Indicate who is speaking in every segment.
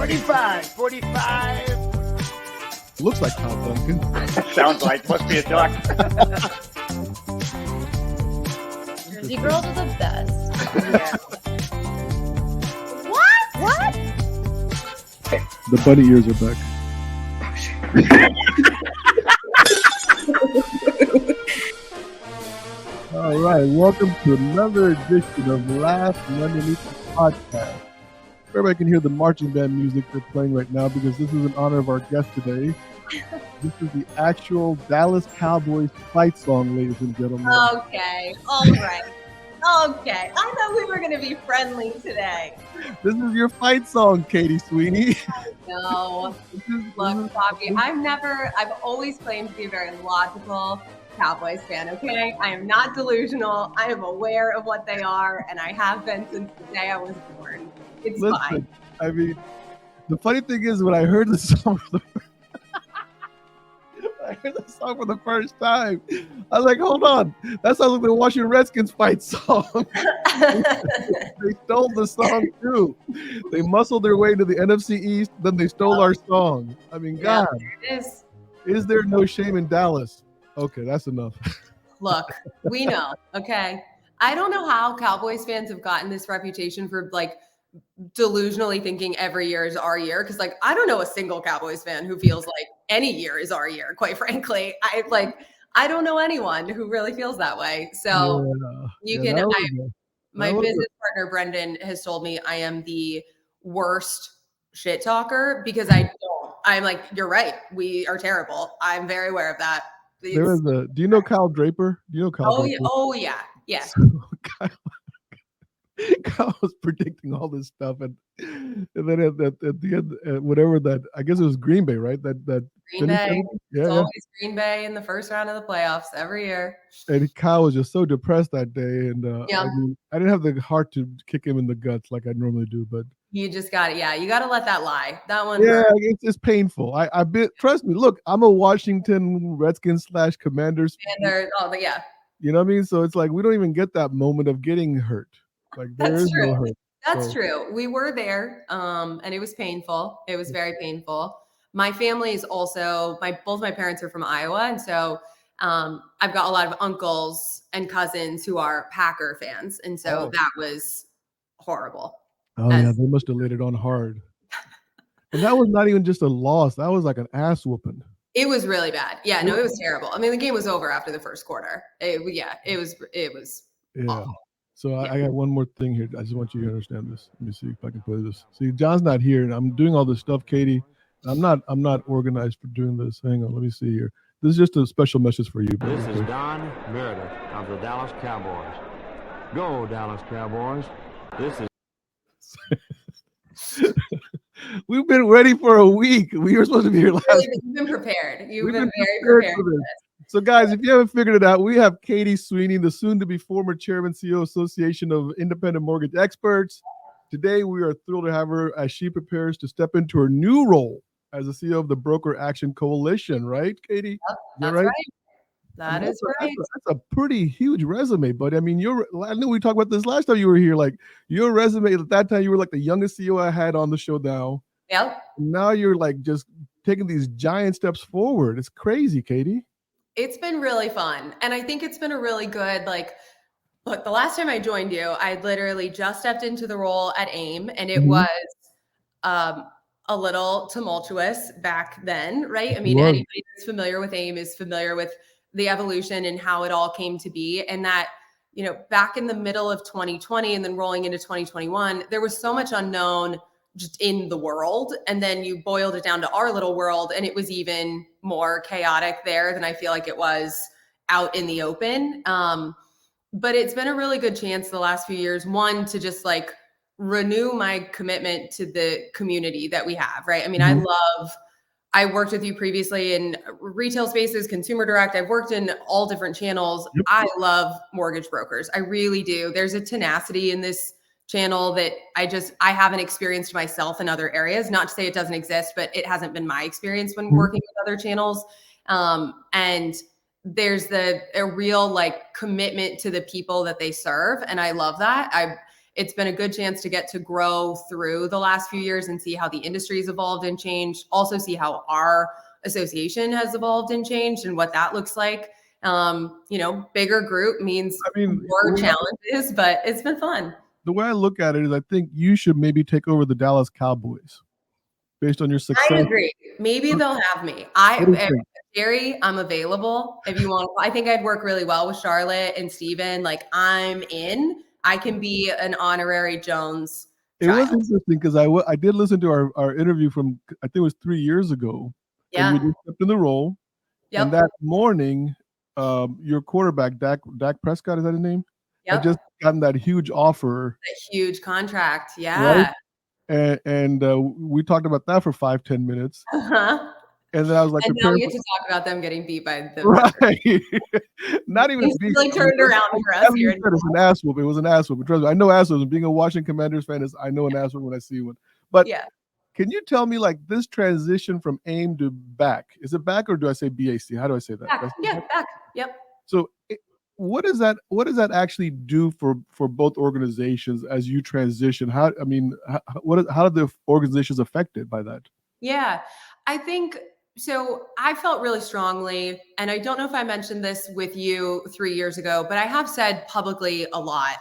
Speaker 1: 45.
Speaker 2: Looks like Tom Duncan.
Speaker 1: Sounds like, must be a duck.
Speaker 3: Jersey girls are the best.
Speaker 4: Yeah. What?
Speaker 2: The bunny ears are back. All right, welcome to another edition of Last Underneath the Podcast. Everybody can hear the marching band music they're playing right now because this is in honor of our guest today. This is the actual Dallas Cowboys fight song, ladies and gentlemen.
Speaker 4: Okay, all right. Okay, I thought we were going to be friendly today.
Speaker 2: This is your fight song, Katie Sweeney.
Speaker 4: No, look, Bobby, I've always claimed to be a very logical Cowboys fan, okay? I am not delusional. I am aware of what they are, and I have been since the day I was born. It's fine.
Speaker 2: I mean, the funny thing is when I heard the song for the first time, I was like, hold on. That sounds like the Washington Redskins fight song. They stole the song too. They muscled their way into the NFC East, then they stole our song. I mean, God.
Speaker 4: It
Speaker 2: Is there no shame in Dallas? Okay, that's enough.
Speaker 4: Look, we know, okay? I don't know how Cowboys fans have gotten this reputation for like delusionally thinking every year is our year. Cause like, I don't know a single Cowboys fan who feels like any year is our year, quite frankly. I don't know anyone who really feels that way. So my business partner, Brendan, has told me I am the worst shit talker because I'm like, you're right. We are terrible. I'm very aware of that.
Speaker 2: Do you know Kyle Draper? Do you know Kyle Draper?
Speaker 4: Oh yeah. Yeah.
Speaker 2: So, Kyle was predicting all this stuff, and then at the end, whatever that, I guess it was Green Bay, right? That
Speaker 4: Green Bay. Yeah, it's always Green Bay in the first round of the playoffs every year.
Speaker 2: And Kyle was just so depressed that day, and I didn't have the heart to kick him in the guts like I normally do, but
Speaker 4: you just got it. Yeah, you got to let that lie. That one.
Speaker 2: Yeah, it's painful. Trust me. Look, I'm a Washington Redskins / Commanders.
Speaker 4: Yeah.
Speaker 2: You know what I mean? So it's like we don't even get that moment of getting hurt. Like there is no hurt.
Speaker 4: That's true. We were there, and it was painful. It was very painful. My family is also both my parents are from Iowa, and so I've got a lot of uncles and cousins who are Packer fans, and so that was horrible.
Speaker 2: Oh yeah, they must have laid it on hard. And that was not even just a loss; that was like an ass whooping.
Speaker 4: It was really bad. Yeah, no, it was terrible. I mean, the game was over after the first quarter. It was awful.
Speaker 2: So I got one more thing here. I just want you to understand this. Let me see if I can play this. See, John's not here, and I'm doing all this stuff, Katie. I'm not organized for doing this. Hang on, let me see here. This is just a special message for you.
Speaker 5: This is Don Meredith of the Dallas Cowboys. Go, Dallas Cowboys. This is.
Speaker 2: We've been ready for a week. We were supposed to be here last week.
Speaker 4: You've been prepared. You've been very prepared for this.
Speaker 2: So, guys, if you haven't figured it out, we have Katie Sweeney, the soon-to-be former chairman, CEO, Association of Independent Mortgage Experts. Today, we are thrilled to have her as she prepares to step into her new role as the CEO of the Broker Action Coalition, right, Katie?
Speaker 4: Yep, that's right. That is right.
Speaker 2: That's a pretty huge resume, but I mean, I know we talked about this last time you were here. Like your resume at that time, you were like the youngest CEO I had on the show now.
Speaker 4: Yep.
Speaker 2: Now you're like just taking these giant steps forward. It's crazy, Katie.
Speaker 4: It's been really fun. And I think it's been a really good, look, the last time I joined you, I literally just stepped into the role at AIME, and it was a little tumultuous back then, right? I mean, anybody that's familiar with AIME is familiar with the evolution and how it all came to be. And that, back in the middle of 2020 and then rolling into 2021, there was so much unknown just in the world. And then you boiled it down to our little world, and it was even more chaotic there than I feel like it was out in the open. But it's been a really good chance the last few years, one, to just renew my commitment to the community that we have, right? I mean, I worked with you previously in retail spaces, consumer direct. I've worked in all different channels. Yep. I love mortgage brokers. I really do. There's a tenacity in this channel that I haven't experienced myself in other areas. Not to say it doesn't exist, but it hasn't been my experience when working with other channels. And there's a real commitment to the people that they serve. And I love that. it's been a good chance to get to grow through the last few years and see how the industry's evolved and changed. Also see how our association has evolved and changed and what that looks like. Bigger group means more challenges, but it's been fun.
Speaker 2: The way I look at it is, I think you should maybe take over the Dallas Cowboys based on your success.
Speaker 4: I agree. Maybe they'll have me. Jerry, I'm available if you want. I think I'd work really well with Charlotte and Steven. Like, I'm in. I can be an honorary Jones child.
Speaker 2: It was interesting because I did listen to our interview from, I think it was 3 years ago.
Speaker 4: Yeah.
Speaker 2: And you just stepped in the role.
Speaker 4: Yep.
Speaker 2: And that morning, your quarterback, Dak Prescott, is that his name?
Speaker 4: Yep.
Speaker 2: Had just gotten that huge offer.
Speaker 4: That huge contract. Yeah.
Speaker 2: Right? And we talked about that for 5-10 minutes.
Speaker 4: Uh-huh.
Speaker 2: And then I was like,
Speaker 4: and now we get to talk about them getting beat by the
Speaker 2: right. Not even beat.
Speaker 4: Really turned around for us here.
Speaker 2: It was an ass whoop. It was an ass whoop. Trust me, I know ass whoops. Being a Washington Commanders fan, I know an ass whoop when I see one. But can you tell me, like, this transition from AIME to BAC? Is it BAC or do I say BAC? How do I say that?
Speaker 4: BAC. BAC. Yep.
Speaker 2: So what does that actually do for both organizations as you transition? How are the organizations affected by that?
Speaker 4: Yeah, I think so. I felt really strongly, and I don't know if I mentioned this with you 3 years ago, but I have said publicly a lot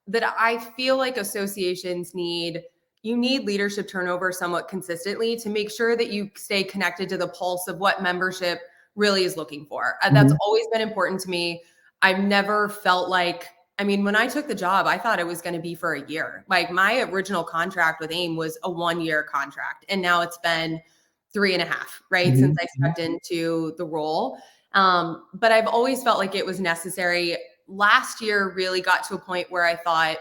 Speaker 4: that I feel like associations need leadership turnover somewhat consistently to make sure that you stay connected to the pulse of what membership really is looking for. That's always been important to me. I've never felt like, when I took the job, I thought it was going to be for a year. Like, my original contract with AIME was a 1-year contract, and now it's been 3.5, right? Since I stepped into the role. But I've always felt like it was necessary. Last year really got to a point where I thought,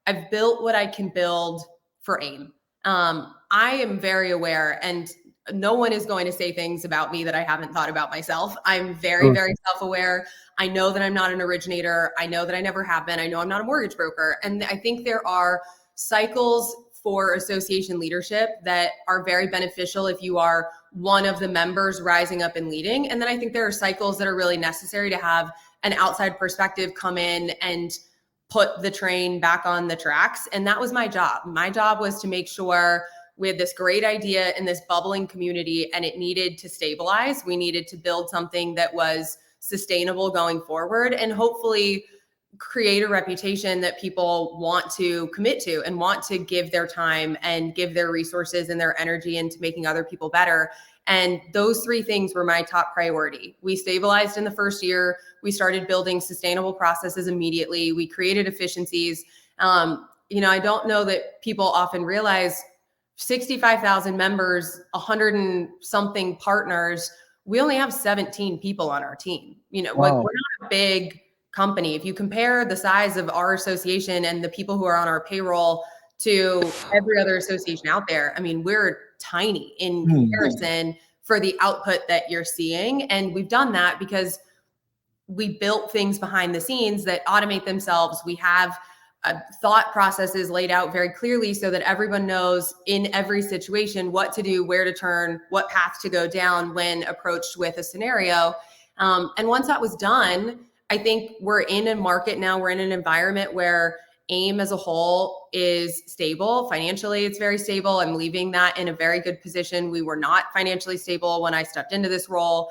Speaker 4: I've built what I can build for AIME. I am very aware, and no one is going to say things about me that I haven't thought about myself. I'm very, very self-aware. I know that I'm not an originator. I know that I never have been. I know I'm not a mortgage broker. And I think there are cycles for association leadership that are very beneficial if you are one of the members rising up and leading. And then I think there are cycles that are really necessary to have an outside perspective come in and put the train back on the tracks. And that was my job. My job was to make sure we had this great idea in this bubbling community, and it needed to stabilize. We needed to build something that was sustainable going forward, and hopefully create a reputation that people want to commit to and want to give their time and give their resources and their energy into making other people better. And those 3 things were my top priority. We stabilized in the first year. We started building sustainable processes immediately. We created efficiencies. I don't know that people often realize 65,000 members, 100 and something partners. We only have 17 people on our team. Like, we're not a big company. If you compare the size of our association and the people who are on our payroll to every other association out there, we're tiny in comparison for the output that you're seeing. And we've done that because we built things behind the scenes that automate themselves. We have thought processes laid out very clearly so that everyone knows in every situation what to do, where to turn, what path to go down when approached with a scenario. And once that was done, I think we're in a market now, we're in an environment where AIME as a whole is stable. Financially, it's very stable. I'm leaving that in a very good position. We were not financially stable when I stepped into this role.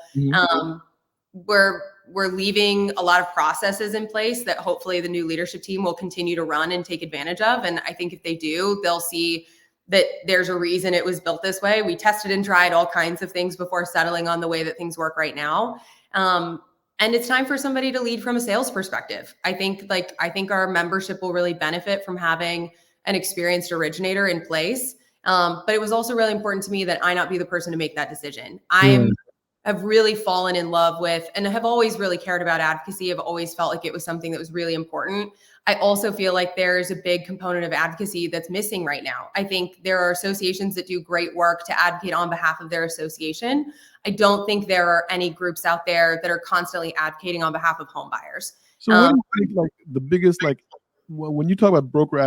Speaker 4: We're leaving a lot of processes in place that hopefully the new leadership team will continue to run and take advantage of. And I think if they do, they'll see that there's a reason it was built this way. We tested and tried all kinds of things before settling on the way that things work right now. And it's time for somebody to lead from a sales perspective. I think our membership will really benefit from having an experienced originator in place. But it was also really important to me that I not be the person to make that decision. Have really fallen in love with and have always really cared about advocacy. I've always felt like it was something that was really important. I also feel like there's a big component of advocacy that's missing right now. I think there are associations that do great work to advocate on behalf of their association. I don't think there are any groups out there that are constantly advocating on behalf of home buyers.
Speaker 2: So what do you think, like, the biggest, like, when you talk about broker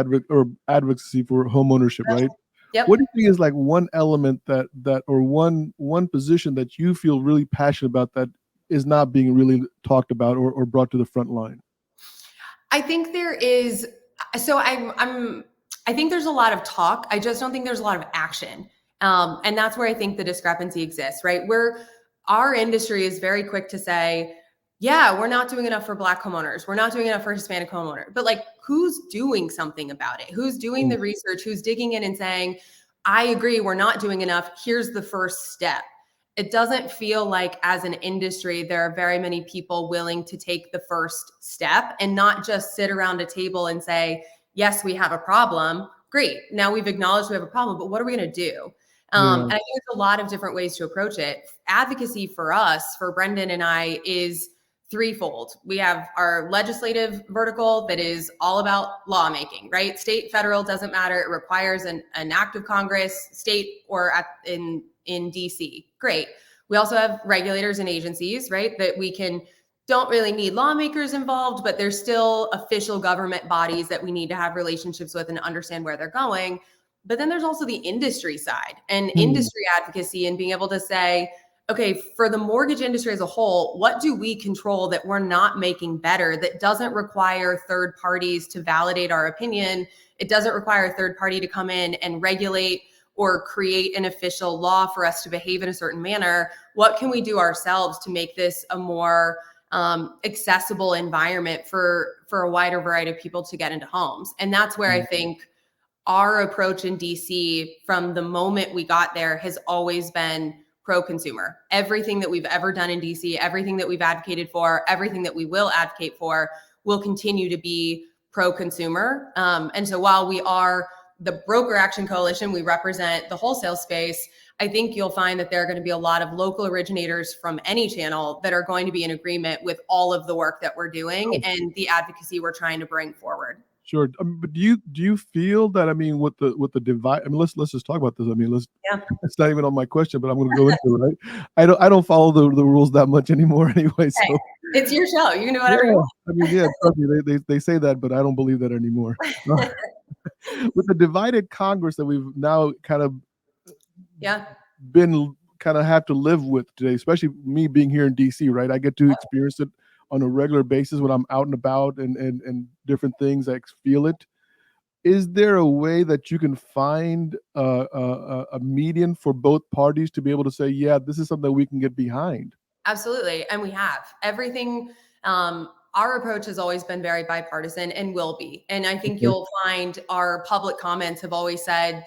Speaker 2: advocacy for home ownership, right?
Speaker 4: Yep.
Speaker 2: What do you think is like one element that or one position that you feel really passionate about that is not being really talked about or brought to the front line?
Speaker 4: I think there is So I think there's a lot of talk. I just don't think there's a lot of action. And that's where I think the discrepancy exists, right? Where our industry is very quick to say, yeah, we're not doing enough for Black homeowners. We're not doing enough for Hispanic homeowners. But like, who's doing something about it? Who's doing the research? Who's digging in and saying, I agree, we're not doing enough. Here's the first step. It doesn't feel like as an industry, there are very many people willing to take the first step and not just sit around a table and say, yes, we have a problem. Great. Now we've acknowledged we have a problem, but what are we going to do? And I think there's a lot of different ways to approach it. Advocacy for us, for Brendan and I, is threefold. We have our legislative vertical that is all about lawmaking, right? State, federal, doesn't matter. It requires an act of Congress, state or in DC. Great. We also have regulators and agencies, right? That don't really need lawmakers involved, but there's still official government bodies that we need to have relationships with and understand where they're going. But then there's also the industry side and industry advocacy and being able to say, okay, for the mortgage industry as a whole, what do we control that we're not making better, that doesn't require third parties to validate our opinion? It doesn't require a third party to come in and regulate or create an official law for us to behave in a certain manner. What can we do ourselves to make this a more accessible environment for a wider variety of people to get into homes? And that's where I think our approach in DC from the moment we got there has always been pro-consumer. Everything that we've ever done in DC, everything that we've advocated for, everything that we will advocate for will continue to be pro-consumer. And so while we are the Broker Action Coalition, we represent the wholesale space, I think you'll find that there are going to be a lot of local originators from any channel that are going to be in agreement with all of the work that we're doing and the advocacy we're trying to bring forward.
Speaker 2: Sure. But do you feel that, I mean, with the divide, I mean, let's just talk about this. I mean, it's not even on my question, but I'm going to go into it, right? I don't follow the rules that much anymore anyway. So
Speaker 4: hey, it's your show. You can do whatever you want.
Speaker 2: I mean, yeah, trust me, they say that, but I don't believe that anymore. With the divided Congress that we've now kind of have to live with today, especially me being here in DC, right? I get to experience it on a regular basis when I'm out and about and different things. I feel it. Is there a way that you can find a median for both parties to be able to say, yeah, this is something that we can get behind?
Speaker 4: Absolutely. And we have everything. Our approach has always been very bipartisan and will be. And I think you'll find our public comments have always said,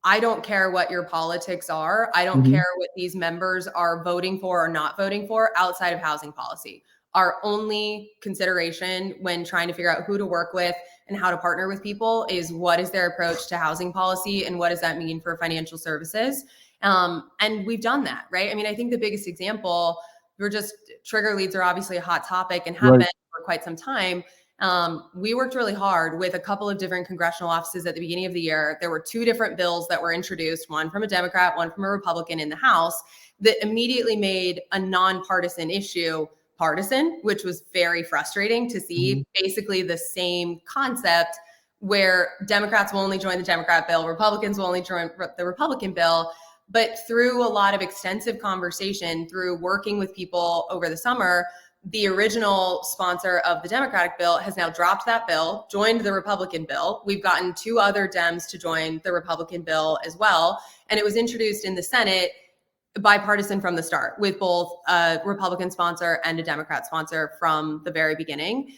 Speaker 4: I don't care what your politics are. I don't care what these members are voting for or not voting for outside of housing policy. Our only consideration when trying to figure out who to work with and how to partner with people is what is their approach to housing policy and what does that mean for financial services? And we've done that, right? I mean, I think the biggest example, trigger leads are obviously a hot topic and have been for quite some time. We worked really hard with a couple of different congressional offices at the beginning of the year. There were two different bills that were introduced, one from a Democrat, one from a Republican in the House, that immediately made a nonpartisan issue partisan, which was very frustrating to see. Basically the same concept where Democrats will only join the Democrat bill, Republicans will only join the Republican bill. But through a lot of extensive conversation, through working with people over the summer, the original sponsor of the Democratic bill has now dropped that bill, joined the Republican bill. We've gotten two other Dems to join the Republican bill as well. And it was introduced in the Senate bipartisan from the start, with both a Republican sponsor and a Democrat sponsor from the very beginning.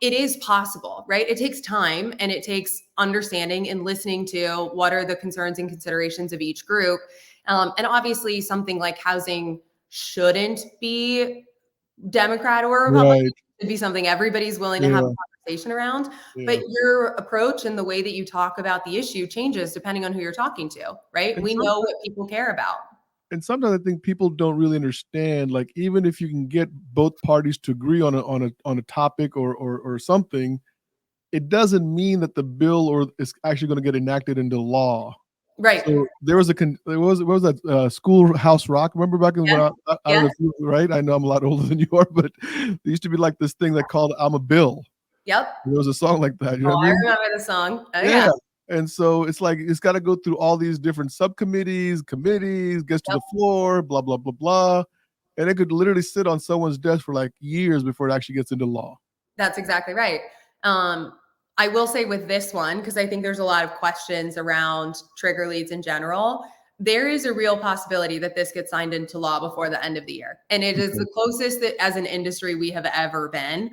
Speaker 4: It is possible, right? It takes time and it takes understanding and listening to what are the concerns and considerations of each group. And obviously something like housing shouldn't be Democrat or Republican. It should be something everybody's willing to have a conversation around. But your approach and the way that you talk about the issue changes depending on who you're talking to, right? And we know what people care about.
Speaker 2: And sometimes I think people don't really understand, like, even if you can get both parties to agree on a topic or something, it doesn't mean that the bill is actually going to get enacted into law.
Speaker 4: Right.
Speaker 2: So there was what was that Schoolhouse Rock? Remember back in right? I know I'm a lot older than you are, but there used to be like this thing that called "I'm a Bill."
Speaker 4: Yep.
Speaker 2: There was a song like that. You know what I mean?
Speaker 4: I remember the song. Oh,
Speaker 2: yeah. And so it's like it's got to go through all these different subcommittees, committees, gets to the floor, blah, blah, blah, blah. And it could literally sit on someone's desk for like years before it actually gets into law.
Speaker 4: That's exactly right. I will say with this one, because I think there's a lot of questions around trigger leads in general, there is a real possibility that this gets signed into law before the end of the year. And it is the closest that as an industry we have ever been.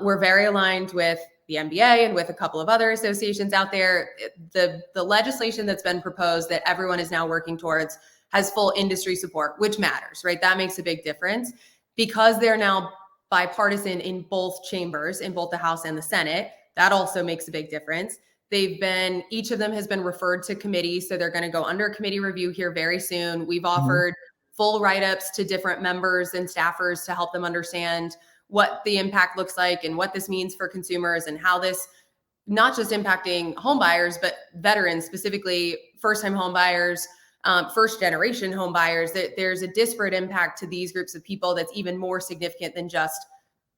Speaker 4: We're very aligned with the NBA and with a couple of other associations out there. The legislation that's been proposed that everyone is now working towards has full industry support, which matters, right? That makes a big difference because they're now bipartisan in both chambers, in both the House and the Senate. That also makes a big difference. Each of them has been referred to committee. So they're going to go under committee review here very soon. We've offered full write-ups to different members and staffers to help them understand what the impact looks like and what this means for consumers and how this not just impacting home buyers, but veterans, specifically first-time home buyers, first-generation home buyers, that there's a disparate impact to these groups of people that's even more significant than just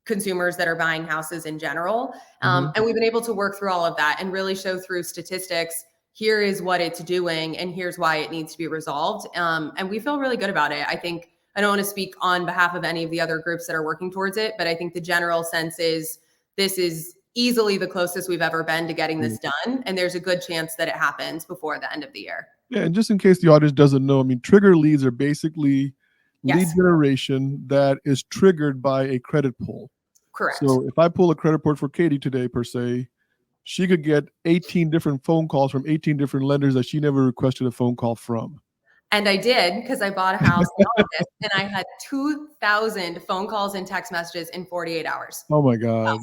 Speaker 4: consumers that are buying houses in general. And we've been able to work through all of that and really show through statistics. Here is what it's doing, and here's why it needs to be resolved. And we feel really good about it. I don't want to speak on behalf of any of the other groups that are working towards it, but I think the general sense is this is easily the closest we've ever been to getting this done. And there's a good chance that it happens before the end of the year.
Speaker 2: Yeah, and just in case the audience doesn't know, I mean, trigger leads are basically lead generation that is triggered by a credit pull.
Speaker 4: Correct.
Speaker 2: So if I pull a credit report for Katie today, per se, she could get 18 different phone calls from 18 different lenders that she never requested a phone call from.
Speaker 4: And I did, because I bought a house in August, and I had 2,000 phone calls and text messages in 48 hours.
Speaker 2: Oh my God.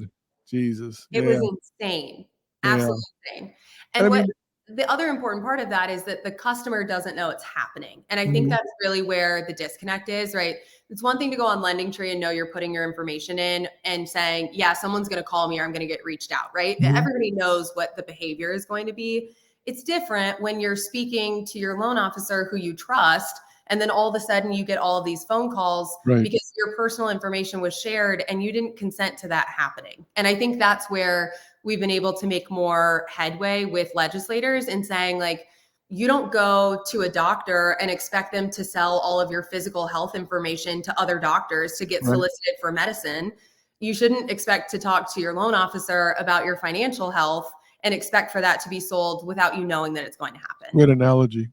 Speaker 2: Jesus.
Speaker 4: It was insane. Absolutely insane. And the other important part of that is that the customer doesn't know it's happening. And I think that's really where the disconnect is, right? It's one thing to go on LendingTree and know you're putting your information in and saying, yeah, someone's going to call me or I'm going to get reached out, right? Everybody knows what the behavior is going to be. It's different when you're speaking to your loan officer who you trust, and then all of a sudden you get all of these phone calls because your personal information was shared and you didn't consent to that happening. And I think that's where we've been able to make more headway with legislators in saying, like, you don't go to a doctor and expect them to sell all of your physical health information to other doctors to get solicited for medicine. You shouldn't expect to talk to your loan officer about your financial health and expect for that to be sold without you knowing that it's going to happen.
Speaker 2: Great analogy.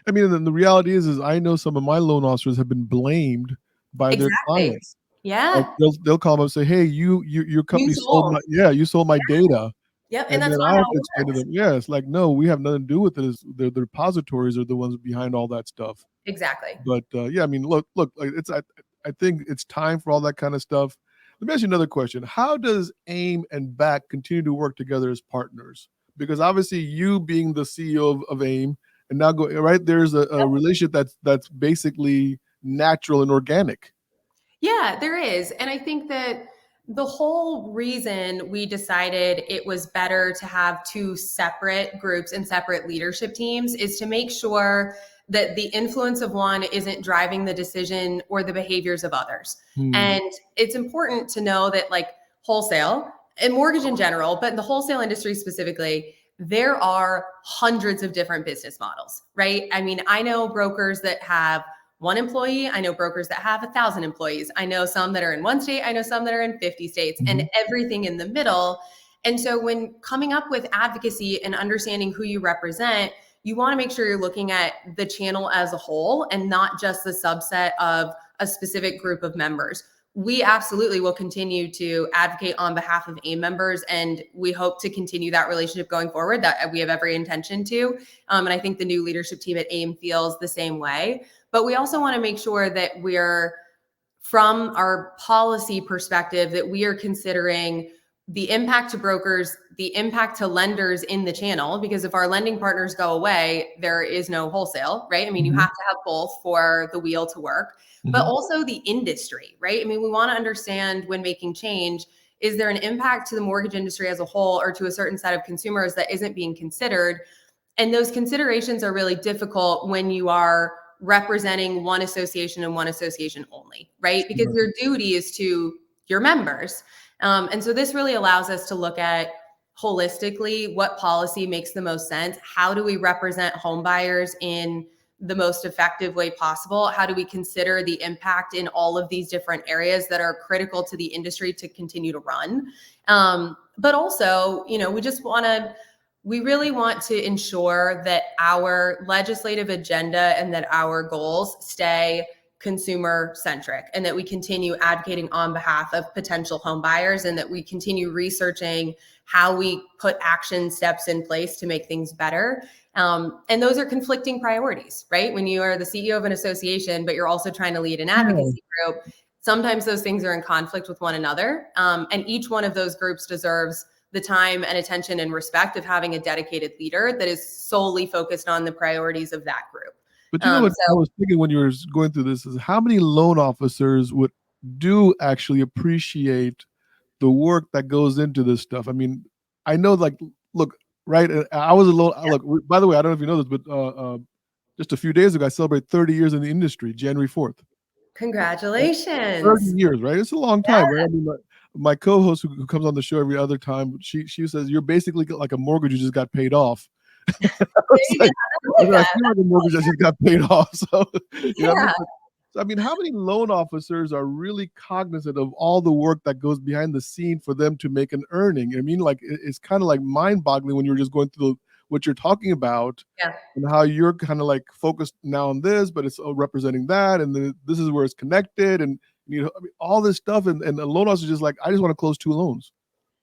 Speaker 2: I mean, the reality is I know some of my loan officers have been blamed by their clients.
Speaker 4: Yeah.
Speaker 2: Like they'll call them and say, hey, your company sold my data.
Speaker 4: Yep.
Speaker 2: And
Speaker 4: that's
Speaker 2: then
Speaker 4: not
Speaker 2: I have
Speaker 4: how
Speaker 2: to
Speaker 4: it
Speaker 2: explain to
Speaker 4: works.
Speaker 2: them, it's like, no, we have nothing to do with it. The repositories are the ones behind all that stuff.
Speaker 4: Exactly.
Speaker 2: But I mean, look, like I think it's time for all that kind of stuff. Let me ask you another question. How does AIME and BAC continue to work together as partners? Because obviously you being the CEO of AIME and now there's a relationship that's basically natural and organic.
Speaker 4: Yeah, there is. And I think that the whole reason we decided it was better to have two separate groups and separate leadership teams is to make sure that the influence of one isn't driving the decision or the behaviors of others. And it's important to know that, like, wholesale and mortgage in general, but in the wholesale industry specifically, there are hundreds of different business models, right? I mean, I know brokers that have one employee. I know brokers that have 1,000 employees. I know some that are in one state. I know some that are in 50 states and everything in the middle. And so when coming up with advocacy and understanding who you represent, you want to make sure you're looking at the channel as a whole and not just the subset of a specific group of members. We absolutely will continue to advocate on behalf of AIME members, and we hope to continue that relationship going forward. That we have every intention to. And I think the new leadership team at AIME feels the same way. But we also want to make sure that we're, from our policy perspective, that we are considering the impact to brokers, the impact to lenders in the channel, because if our lending partners go away, there is no wholesale, right? I mean, you have to have both for the wheel to work, but also the industry, right? I mean, we want to understand when making change, is there an impact to the mortgage industry as a whole or to a certain set of consumers that isn't being considered? And those considerations are really difficult when you are representing one association and one association only, right? Because your duty is to your members. And so this really allows us to look at holistically what policy makes the most sense. How do we represent home buyers in the most effective way possible? How do we consider the impact in all of these different areas that are critical to the industry to continue to run? But also, we really want to ensure that our legislative agenda and that our goals stay consumer centric, and that we continue advocating on behalf of potential home buyers, and that we continue researching how we put action steps in place to make things better. And those are conflicting priorities, right? When you are the CEO of an association, but you're also trying to lead an advocacy group, sometimes those things are in conflict with one another. And each one of those groups deserves the time and attention and respect of having a dedicated leader that is solely focused on the priorities of that group.
Speaker 2: But you know what I was thinking when you were going through this is how many loan officers do actually appreciate the work that goes into this stuff. I mean, I know, like, look, right? I was a loan. Look, by the way, I don't know if you know this, but just a few days ago, I celebrated 30 years in the industry, January 4th.
Speaker 4: Congratulations.
Speaker 2: 30 years, right? It's a long time, right? I mean, my co-host who comes on the show every other time, she says, you're basically like a mortgage you just got paid off. I feel like a mortgage that just got paid off. So, I mean, how many loan officers are really cognizant of all the work that goes behind the scene for them to make an earning? I mean, like, it's kind of like mind-boggling when you're just going through what you're talking about, and how you're kind of like focused now on this, but it's representing that, and this is where it's connected, and I mean, all this stuff, and the loan officer is just like, I just want to close 2 loans.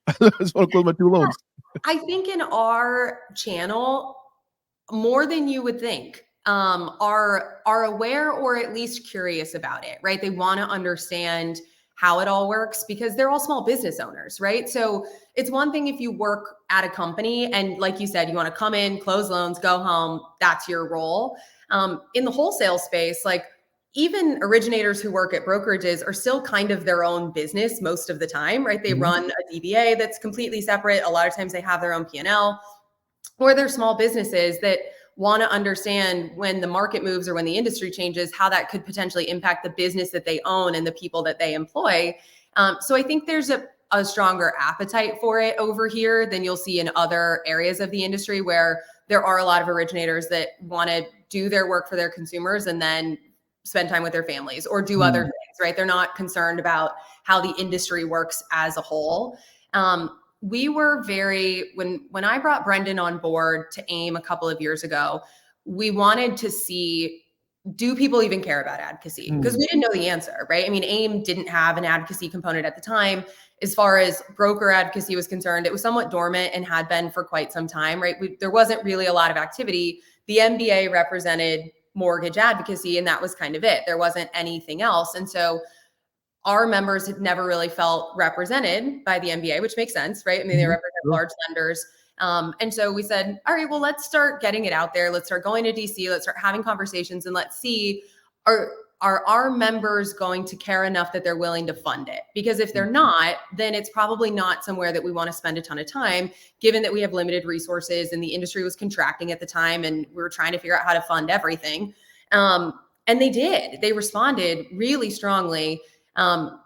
Speaker 2: I just want to close my 2 loans.
Speaker 4: I think in our channel, more than you would think, are aware or at least curious about it, right? They want to understand how it all works because they're all small business owners, right? So it's one thing if you work at a company and, like you said, you want to come in, close loans, go home, that's your role. In the wholesale space, like, even originators who work at brokerages are still kind of their own business most of the time, right? They run a DBA that's completely separate. A lot of times they have their own P&L, or they're small businesses that want to understand when the market moves or when the industry changes, how that could potentially impact the business that they own and the people that they employ. So I think there's a stronger appetite for it over here than you'll see in other areas of the industry, where there are a lot of originators that want to do their work for their consumers and then spend time with their families or do other things, right? They're not concerned about how the industry works as a whole. We were when I brought Brendan on board to AIME a couple of years ago, we wanted to see, do people even care about advocacy? Because we didn't know the answer, right? I mean, AIME didn't have an advocacy component at the time. As far as broker advocacy was concerned, it was somewhat dormant and had been for quite some time, right? There wasn't really a lot of activity. The MBA represented mortgage advocacy, and that was kind of it. There wasn't anything else. And so our members had never really felt represented by the MBA, which makes sense, right? I mean, they represent large lenders. And so we said, all right, well, let's start getting it out there. Let's start going to DC. Let's start having conversations, and let's see, are our members going to care enough that they're willing to fund it? Because if they're not, then it's probably not somewhere that we want to spend a ton of time, given that we have limited resources and the industry was contracting at the time and we were trying to figure out how to fund everything. And they did. They responded really strongly.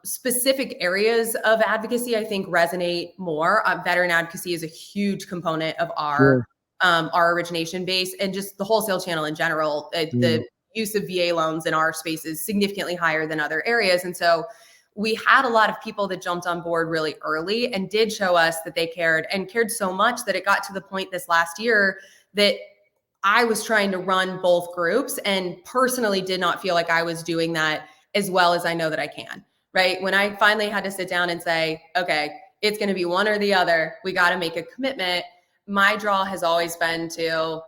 Speaker 4: Specific areas of advocacy, I think, resonate more. Veteran advocacy is a huge component of our origination base, and just the wholesale channel in general. The use of VA loans in our space is significantly higher than other areas. And so we had a lot of people that jumped on board really early and did show us that they cared, and cared so much that it got to the point this last year that I was trying to run both groups and personally did not feel like I was doing that as well as I know that I can, right? When I finally had to sit down and say, okay, it's going to be one or the other, we got to make a commitment. My draw has always been to,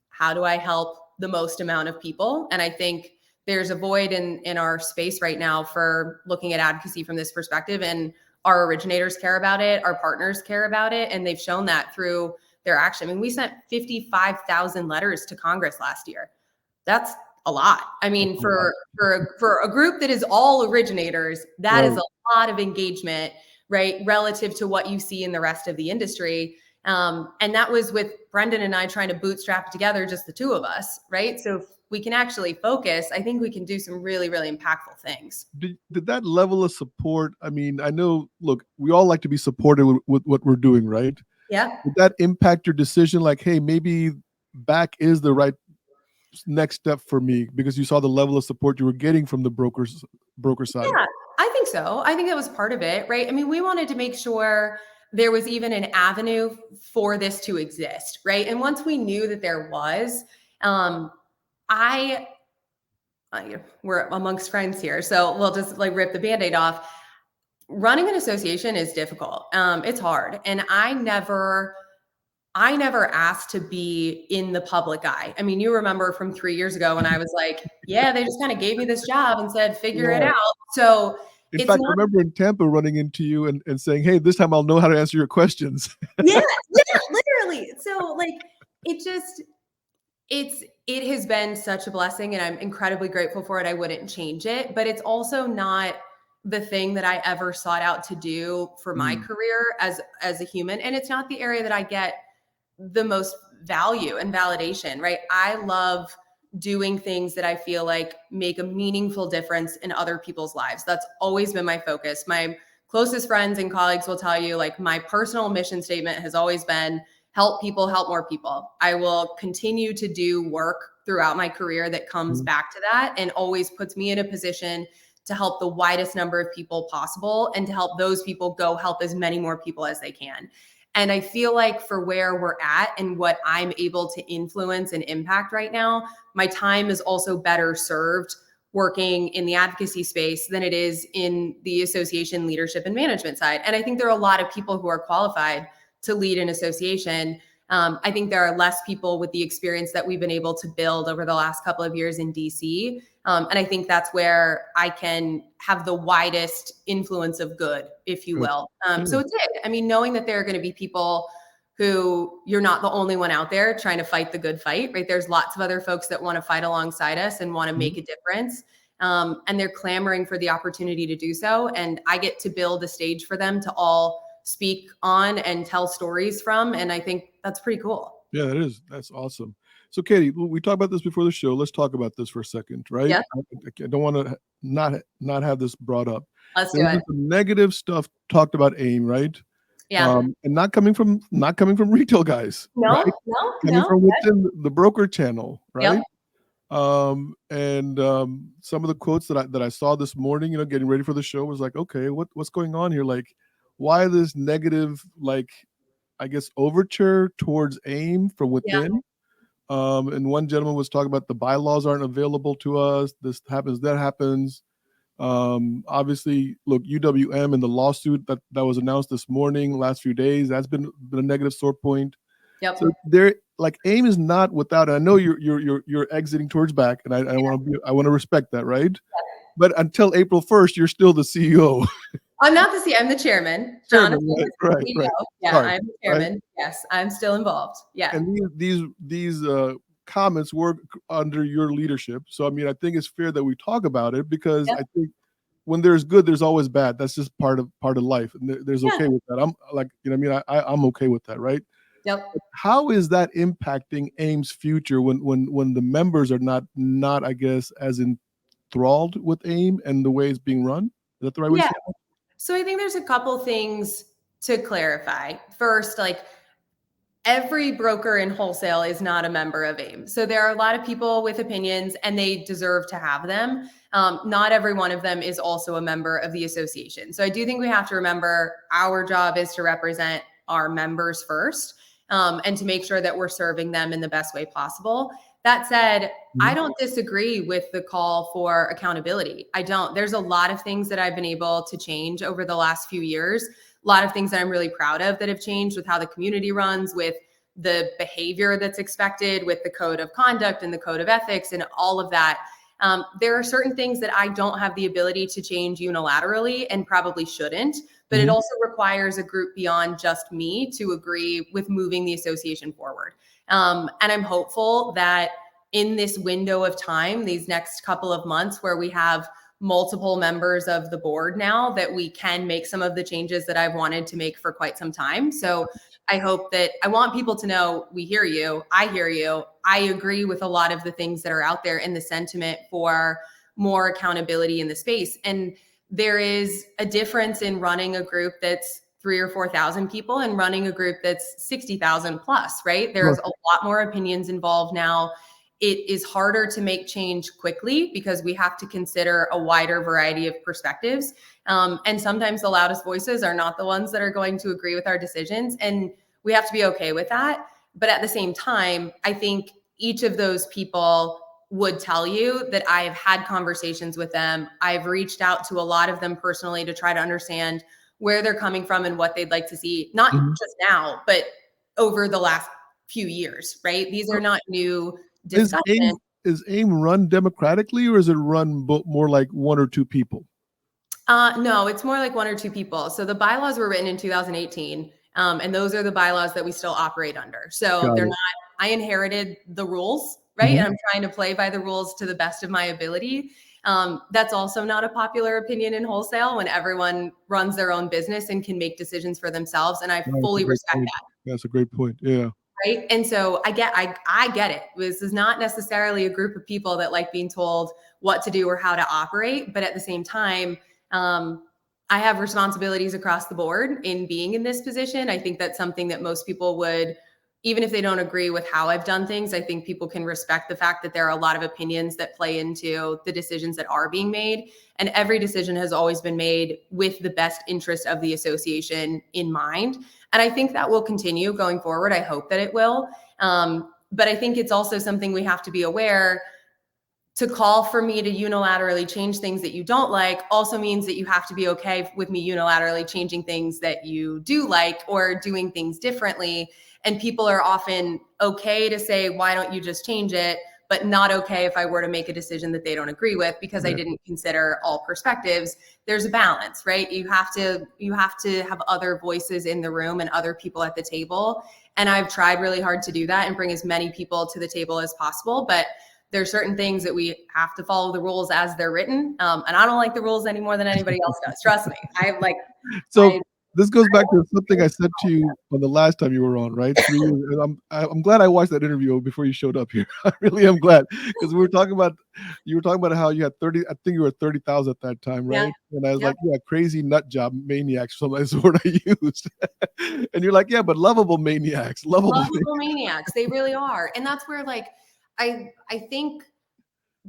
Speaker 4: how do I help the most amount of people? And I think there's a void in our space right now for looking at advocacy from this perspective, and our originators care about it, our partners care about it, and they've shown that through their action. I mean, we sent 55,000 letters to Congress last year. That's a lot. I mean, for a group that is all originators, that is a lot of engagement, right? Relative to what you see in the rest of the industry. And that was with Brendan and I trying to bootstrap it together, just the two of us, right? So if we can actually focus, I think we can do some really, really impactful things. Did
Speaker 2: that level of support, I mean, I know, look, we all like to be supported with what we're doing, right?
Speaker 4: Yeah.
Speaker 2: Did that impact your decision? Like, hey, maybe back is the right next step for me because you saw the level of support you were getting from the broker side?
Speaker 4: Yeah, I think so. I think that was part of it, right? I mean, we wanted to make sure there was even an avenue for this to exist, right? And once we knew that there was, we're amongst friends here, so we'll just like rip the Band-Aid off. Running an association is difficult. It's hard. And I never asked to be in the public eye. I mean, you remember from 3 years ago when I was like, yeah, they just kind of gave me this job and said, figure it out. So
Speaker 2: in fact, I remember in Tampa running into you and saying, hey, this time I'll know how to answer your questions.
Speaker 4: yeah, literally. So like, it has been such a blessing and I'm incredibly grateful for it. I wouldn't change it, but it's also not the thing that I ever sought out to do for my career as a human. And it's not the area that I get the most value and validation, right? I love doing things that I feel like make a meaningful difference in other people's lives. That's always been my focus. My closest friends and colleagues will tell you, like, my personal mission statement has always been help people, help more people. I will continue to do work throughout my career that comes back to that and always puts me in a position to help the widest number of people possible and to help those people go help as many more people as they can. And I feel like for where we're at and what I'm able to influence and impact right now, my time is also better served working in the advocacy space than it is in the association leadership and management side. And I think there are a lot of people who are qualified to lead an association. I think there are less people with the experience that we've been able to build over the last couple of years in DC. And I think that's where I can have the widest influence of good, if you will. So it's it. I mean, knowing that there are going to be people who you're not the only one out there trying to fight the good fight, right? There's lots of other folks that want to fight alongside us and want to make a difference. And they're clamoring for the opportunity to do so. And I get to build a stage for them to all speak on and tell stories from. And I think that's pretty cool.
Speaker 2: Yeah, that is. That's awesome. So Katie, we talked about this before the show. Let's talk about this for a second, right?
Speaker 4: Yeah.
Speaker 2: I don't want to not have this brought up.
Speaker 4: Let's do it.
Speaker 2: Some negative stuff talked about AIME, right?
Speaker 4: Yeah.
Speaker 2: And not coming from retail guys.
Speaker 4: No,
Speaker 2: right?
Speaker 4: no,
Speaker 2: coming from within the broker channel, right?
Speaker 4: Yep.
Speaker 2: And some of the quotes that I saw this morning, getting ready for the show, was like, okay, what's going on here? Like, why this negative, like, I guess, overture towards AIME from within? And one gentleman was talking about the bylaws aren't available to us. This happens, that happens. Obviously, look, UWM and the lawsuit that was announced this morning, last few days, that's been a negative sore point.
Speaker 4: Yep.
Speaker 2: So there, like, AIME is not without. I know you're exiting towards back, and I want to respect that, right? Yeah. But until April 1st, you're still the CEO.
Speaker 4: I'm not the CEO. I'm the chairman. Jonathan,
Speaker 2: right.
Speaker 4: Yeah, sorry, I'm the chairman. Right? Yes, I'm still involved. Yeah.
Speaker 2: And these comments were under your leadership. So I mean, I think it's fair that we talk about it because I think when there's good, there's always bad. That's just part of life, and there's okay with that. I'm like, I'm okay with that, right?
Speaker 4: Yep.
Speaker 2: How is that impacting AIME's future when the members are not I guess as enthralled with AIME and the way it's being run? Is that the right way to say it?
Speaker 4: So I think there's a couple things to clarify. First, like, every broker in wholesale is not a member of AIME. So there are a lot of people with opinions and they deserve to have them. Not every one of them is also a member of the association. So I do think we have to remember our job is to represent our members first, and to make sure that we're serving them in the best way possible. That said, I don't disagree with the call for accountability. I don't. There's a lot of things that I've been able to change over the last few years. A lot of things that I'm really proud of that have changed with how the community runs, with the behavior that's expected, with the code of conduct and the code of ethics and all of that. There are certain things that I don't have the ability to change unilaterally and probably shouldn't, but it also requires a group beyond just me to agree with moving the association forward. And I'm hopeful that in this window of time, these next couple of months where we have multiple members of the board now, that we can make some of the changes that I've wanted to make for quite some time. So I hope that I want people to know we hear you. I hear you. I agree with a lot of the things that are out there in the sentiment for more accountability in the space. And there is a difference in running a group that's 3,000 or 4,000 people and running a group that's 60,000 plus, right? There's a lot more opinions involved now. it is harder to make change quickly because we have to consider a wider variety of perspectives. And sometimes the loudest voices are not the ones that are going to agree with our decisions. And we have to be okay with that. But at the same time, I think each of those people would tell you that I have had conversations with them. I've reached out to a lot of them personally to try to understand where they're coming from and what they'd like to see, not just now, but over the last few years, right? These are not new discussions.
Speaker 2: Is AIME run democratically, or is it run more like one or two people?
Speaker 4: No, it's more like one or two people. So the bylaws were written in 2018, and those are the bylaws that we still operate under. So they're not, I inherited the rules, right? And I'm trying to play by the rules to the best of my ability. That's also not a popular opinion in wholesale when everyone runs their own business and can make decisions for themselves. And I fully respect that.
Speaker 2: That's a great point. Yeah.
Speaker 4: Right. And so I get it. This is not necessarily a group of people that like being told what to do or how to operate. But at the same time, I have responsibilities across the board in being in this position. I think that's something that most people would, even if they don't agree with how I've done things, I think people can respect the fact that there are a lot of opinions that play into the decisions that are being made. And every decision has always been made with the best interest of the association in mind. And I think that will continue going forward. I hope that it will. But I think it's also something we have to be aware. To call for me to unilaterally change things that you don't like also means that you have to be okay with me unilaterally changing things that you do like or doing things differently. And people are often okay to say, why don't you just change it? But not okay if I were to make a decision that they don't agree with because I didn't consider all perspectives. There's a balance, right? You have to have other voices in the room and other people at the table. And I've tried really hard to do that and bring as many people to the table as possible. But there's certain things that we have to follow the rules as they're written. And I don't like the rules any more than anybody else does. Trust me.
Speaker 2: This goes back to something I said to you on the last time you were on, right? 3 years, and I'm glad I watched that interview before you showed up here. I really am glad, because you were talking about how you had 30. I think you were 30,000 at that time, right? Yeah. And I was like, yeah, crazy nut job maniacs. So that's the word I used. And you're like, yeah, but lovable maniacs, lovable
Speaker 4: maniacs. They really are, and that's where I think.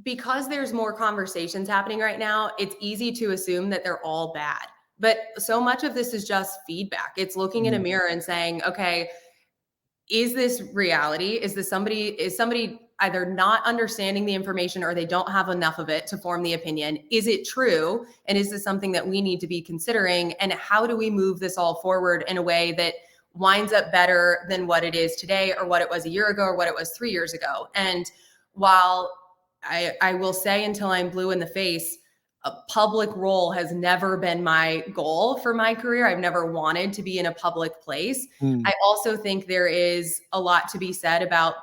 Speaker 4: Because there's more conversations happening right now, it's easy to assume that they're all bad. But so much of this is just feedback. It's looking in a mirror and saying, okay, is this reality? Is somebody either not understanding the information or they don't have enough of it to form the opinion? Is it true? And is this something that we need to be considering? And how do we move this all forward in a way that winds up better than what it is today or what it was a year ago or what it was 3 years ago? And while I will say until I'm blue in the face, a public role has never been my goal for my career. I've never wanted to be in a public place. I also think there is a lot to be said about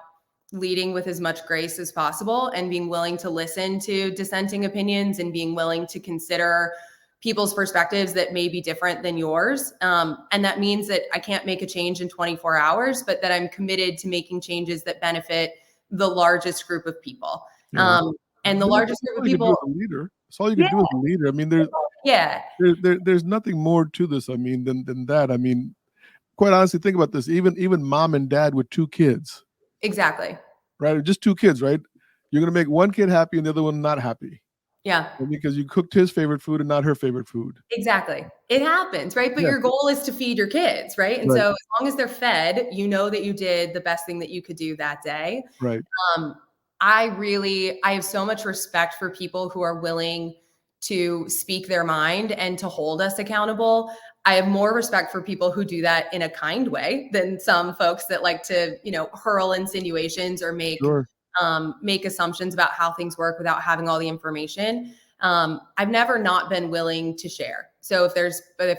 Speaker 4: leading with as much grace as possible and being willing to listen to dissenting opinions and being willing to consider people's perspectives that may be different than yours. And that means that I can't make a change in 24 hours, but that I'm committed to making changes that benefit the largest group of people. And the largest group of people.
Speaker 2: Leader. That's all you can do as a leader. I mean, there's nothing more to this. I mean, than that. I mean, quite honestly, think about this. Even mom and dad with 2 kids.
Speaker 4: Exactly.
Speaker 2: Right, just 2 kids. Right, you're gonna make one kid happy and the other one not happy.
Speaker 4: Yeah.
Speaker 2: Because you cooked his favorite food and not her favorite food.
Speaker 4: Exactly. It happens, right? But your goal is to feed your kids, right? And so as long as they're fed, you know that you did the best thing that you could do that day.
Speaker 2: Right.
Speaker 4: I have so much respect for people who are willing to speak their mind and to hold us accountable. I have more respect for people who do that in a kind way than some folks that like to, hurl insinuations or make assumptions about how things work without having all the information. I've never not been willing to share. So if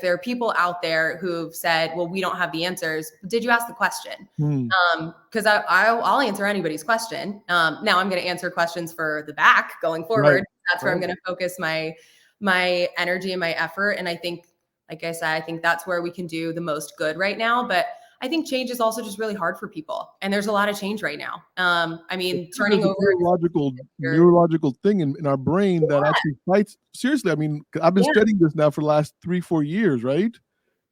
Speaker 4: there are people out there who've said, well, we don't have the answers, did you ask the question? Because I'll answer anybody's question. Now I'm going to answer questions for the back going forward. Right. That's where I'm going to focus my energy and my effort. And I think, like I said, I think that's where we can do the most good right now. But I think change is also just really hard for people. And there's a lot of change right now. I mean, turning over
Speaker 2: neurological thing in our brain that actually fights. Seriously, I mean, I've been studying this now for the last 3-4 years, right?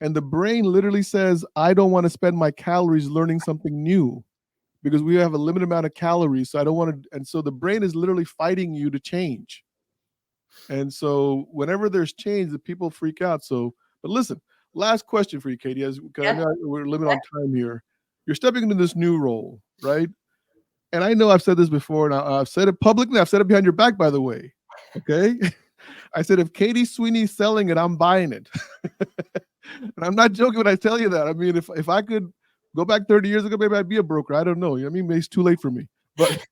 Speaker 2: And the brain literally says, I don't want to spend my calories learning something new. because we have a limited amount of calories. So I don't want to, and so the brain is literally fighting you to change. And so whenever there's change, the people freak out. So, but listen, last question for you, Katie, because I know we're limited on time here. You're stepping into this new role, right? And I know I've said this before, and I've said it publicly. I've said it behind your back, by the way. Okay. I said, if Katie Sweeney's selling it, I'm buying it. And I'm not joking when I tell you that. I mean, if I could go back 30 years ago, maybe I'd be a broker. I don't know. You know what I mean? Maybe it's too late for me. But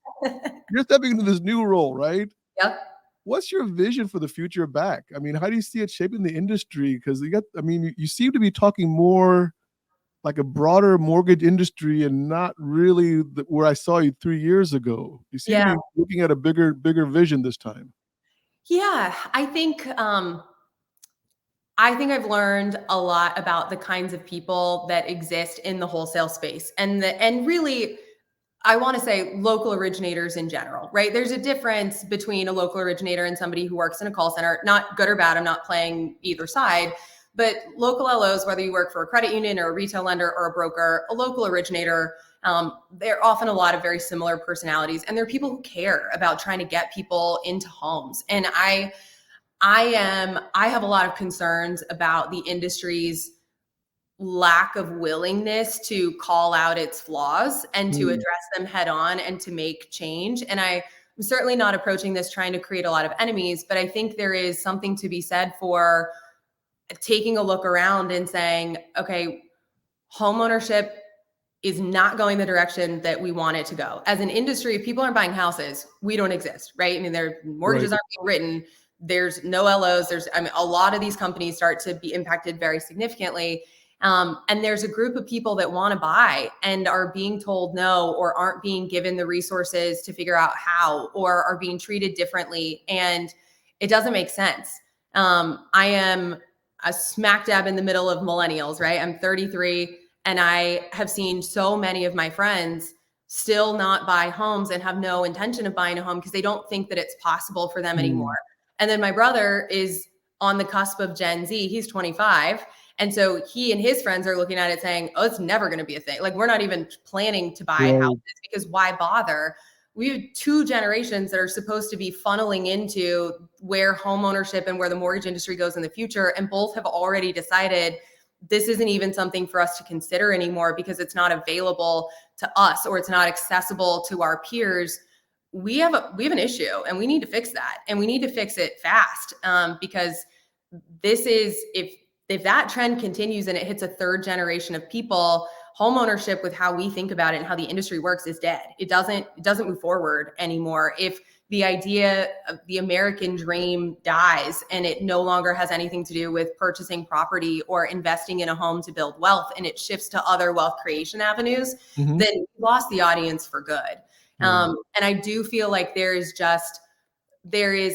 Speaker 2: you're stepping into this new role, right?
Speaker 4: Yep.
Speaker 2: What's your vision for the future of BAC? I mean, how do you see it shaping the industry? Because you seem to be talking more like a broader mortgage industry and not really where I saw you 3 years ago. You seem to be looking at a bigger vision this time.
Speaker 4: Yeah, I think I've learned a lot about the kinds of people that exist in the wholesale space, and really, I want to say local originators in general, right? There's a difference between a local originator and somebody who works in a call center. Not good or bad. I'm not playing either side. But local LOs, whether you work for a credit union or a retail lender or a broker, a local originator, they're often a lot of very similar personalities, and they're people who care about trying to get people into homes. And I have a lot of concerns about the industry's lack of willingness to call out its flaws and to address them head on and to make change. And I'm certainly not approaching this trying to create a lot of enemies, but I think there is something to be said for taking a look around and saying, okay, homeownership is not going the direction that we want it to go. As an industry, if people aren't buying houses, we don't exist, right? I mean, their mortgages aren't being written. There's no LOs. A lot of these companies start to be impacted very significantly. And there's a group of people that want to buy and are being told no, or aren't being given the resources to figure out how, or are being treated differently. And it doesn't make sense. I am a smack dab in the middle of millennials, right? I'm 33, and I have seen so many of my friends still not buy homes and have no intention of buying a home because they don't think that it's possible for them anymore. And then my brother is on the cusp of Gen Z. He's 25. And so he and his friends are looking at it saying, oh, it's never going to be a thing. Like, we're not even planning to buy houses because why bother? We have two generations that are supposed to be funneling into where home ownership and where the mortgage industry goes in the future. And both have already decided this isn't even something for us to consider anymore because it's not available to us, or it's not accessible to our peers. We have an issue, and we need to fix that, and we need to fix it fast, because this is, if that trend continues and it hits a third generation of people, home ownership with how we think about it and how the industry works is dead. It doesn't move forward anymore. If the idea of the American dream dies and it no longer has anything to do with purchasing property or investing in a home to build wealth, and it shifts to other wealth creation avenues, then we lost the audience for good. And I do feel like there is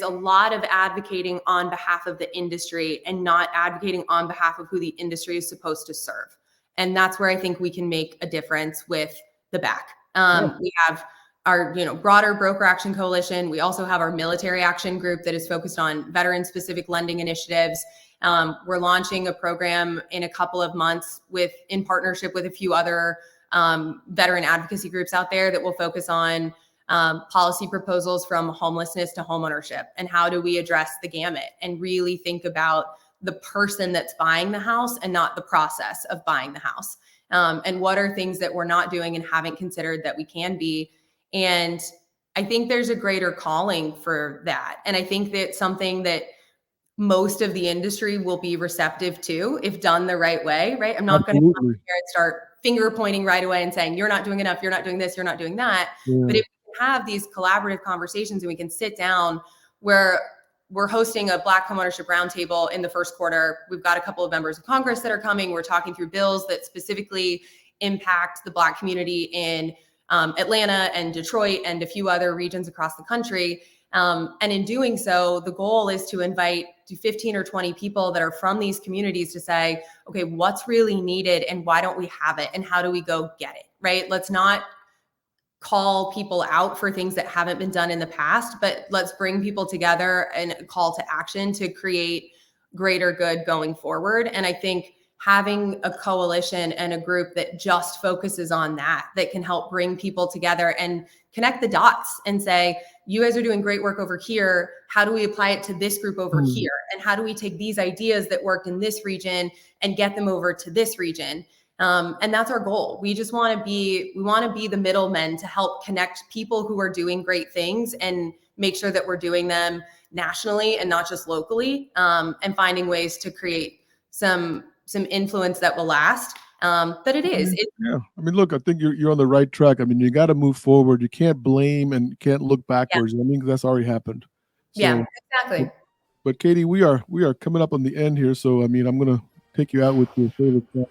Speaker 4: a lot of advocating on behalf of the industry and not advocating on behalf of who the industry is supposed to serve. And that's where I think we can make a difference with the BAC. We have our, broader broker action coalition. We also have our military action group that is focused on veteran specific lending initiatives. We're launching a program in a couple of months in partnership with a few other veteran advocacy groups out there that will focus on policy proposals from homelessness to homeownership, and how do we address the gamut and really think about the person that's buying the house and not the process of buying the house. And what are things that we're not doing and haven't considered that we can be. And I think there's a greater calling for that. And I think that's something that most of the industry will be receptive to if done the right way, right? I'm not going to come here and start finger pointing right away and saying, you're not doing enough, you're not doing this, you're not doing that. But if we can have these collaborative conversations and we can sit down, where we're hosting a Black homeownership roundtable in the first quarter. We've got a couple of members of Congress that are coming. We're talking through bills that specifically impact the Black community in Atlanta and Detroit and a few other regions across the country. And in doing so, the goal is to invite 15 or 20 people that are from these communities to say, okay, what's really needed and why don't we have it? And how do we go get it, right? Let's not call people out for things that haven't been done in the past, but let's bring people together and call to action to create greater good going forward. And I think having a coalition and a group that just focuses on that can help bring people together and connect the dots and say, you guys are doing great work over here. How do we apply it to this group over here? And how do we take these ideas that worked in this region and get them over to this region? And that's our goal. We just want to be the middlemen to help connect people who are doing great things and make sure that we're doing them nationally and not just locally, and finding ways to create some influence that will last. But it is.
Speaker 2: Yeah. I mean, look, I think you're on the right track. I mean, you got to move forward. You can't blame and can't look backwards. I mean, that's already happened. So,
Speaker 4: yeah, exactly.
Speaker 2: But Katie, we are coming up on the end here. So, I mean, I'm going to take you out with your favorite song.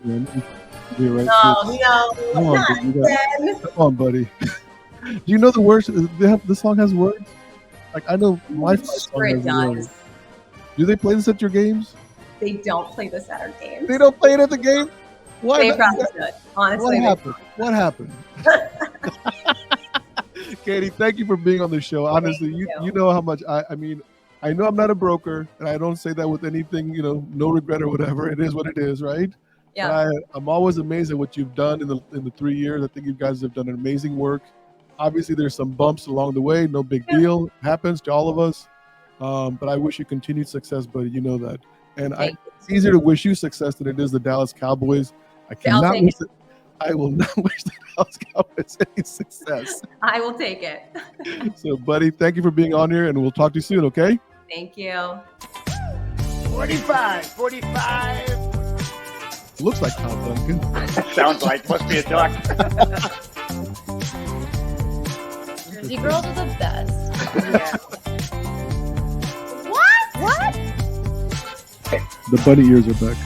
Speaker 2: Right? Come on, buddy. Do you know the words? The song has words? Like, I know my song has words. Do they play this at your games?
Speaker 4: They don't play this at our games.
Speaker 2: They don't play it at the game? Why?
Speaker 4: They probably should. Honestly.
Speaker 2: What happened? Katie, thank you for being on the show. Honestly, you know how much I mean, I know I'm not a broker, and I don't say that with anything, no regret or whatever. It is what it is, right?
Speaker 4: Yeah.
Speaker 2: I'm always amazed at what you've done in the 3 years. I think you guys have done amazing work. Obviously, there's some bumps along the way. No big deal. It happens to all of us. But I wish you continued success, buddy. You know that. And it's easier to wish you success than it is the Dallas Cowboys. I will not wish the Dallas Cowboys any success.
Speaker 4: I will take it.
Speaker 2: So, buddy, thank you for being on here, and we'll talk to you soon, okay?
Speaker 4: Thank you.
Speaker 1: 45.
Speaker 2: Looks like Tom Duncan.
Speaker 1: Sounds like. Must be a duck.
Speaker 3: Jersey girls are the best.
Speaker 4: Yeah.
Speaker 3: What?
Speaker 2: The bunny ears are back.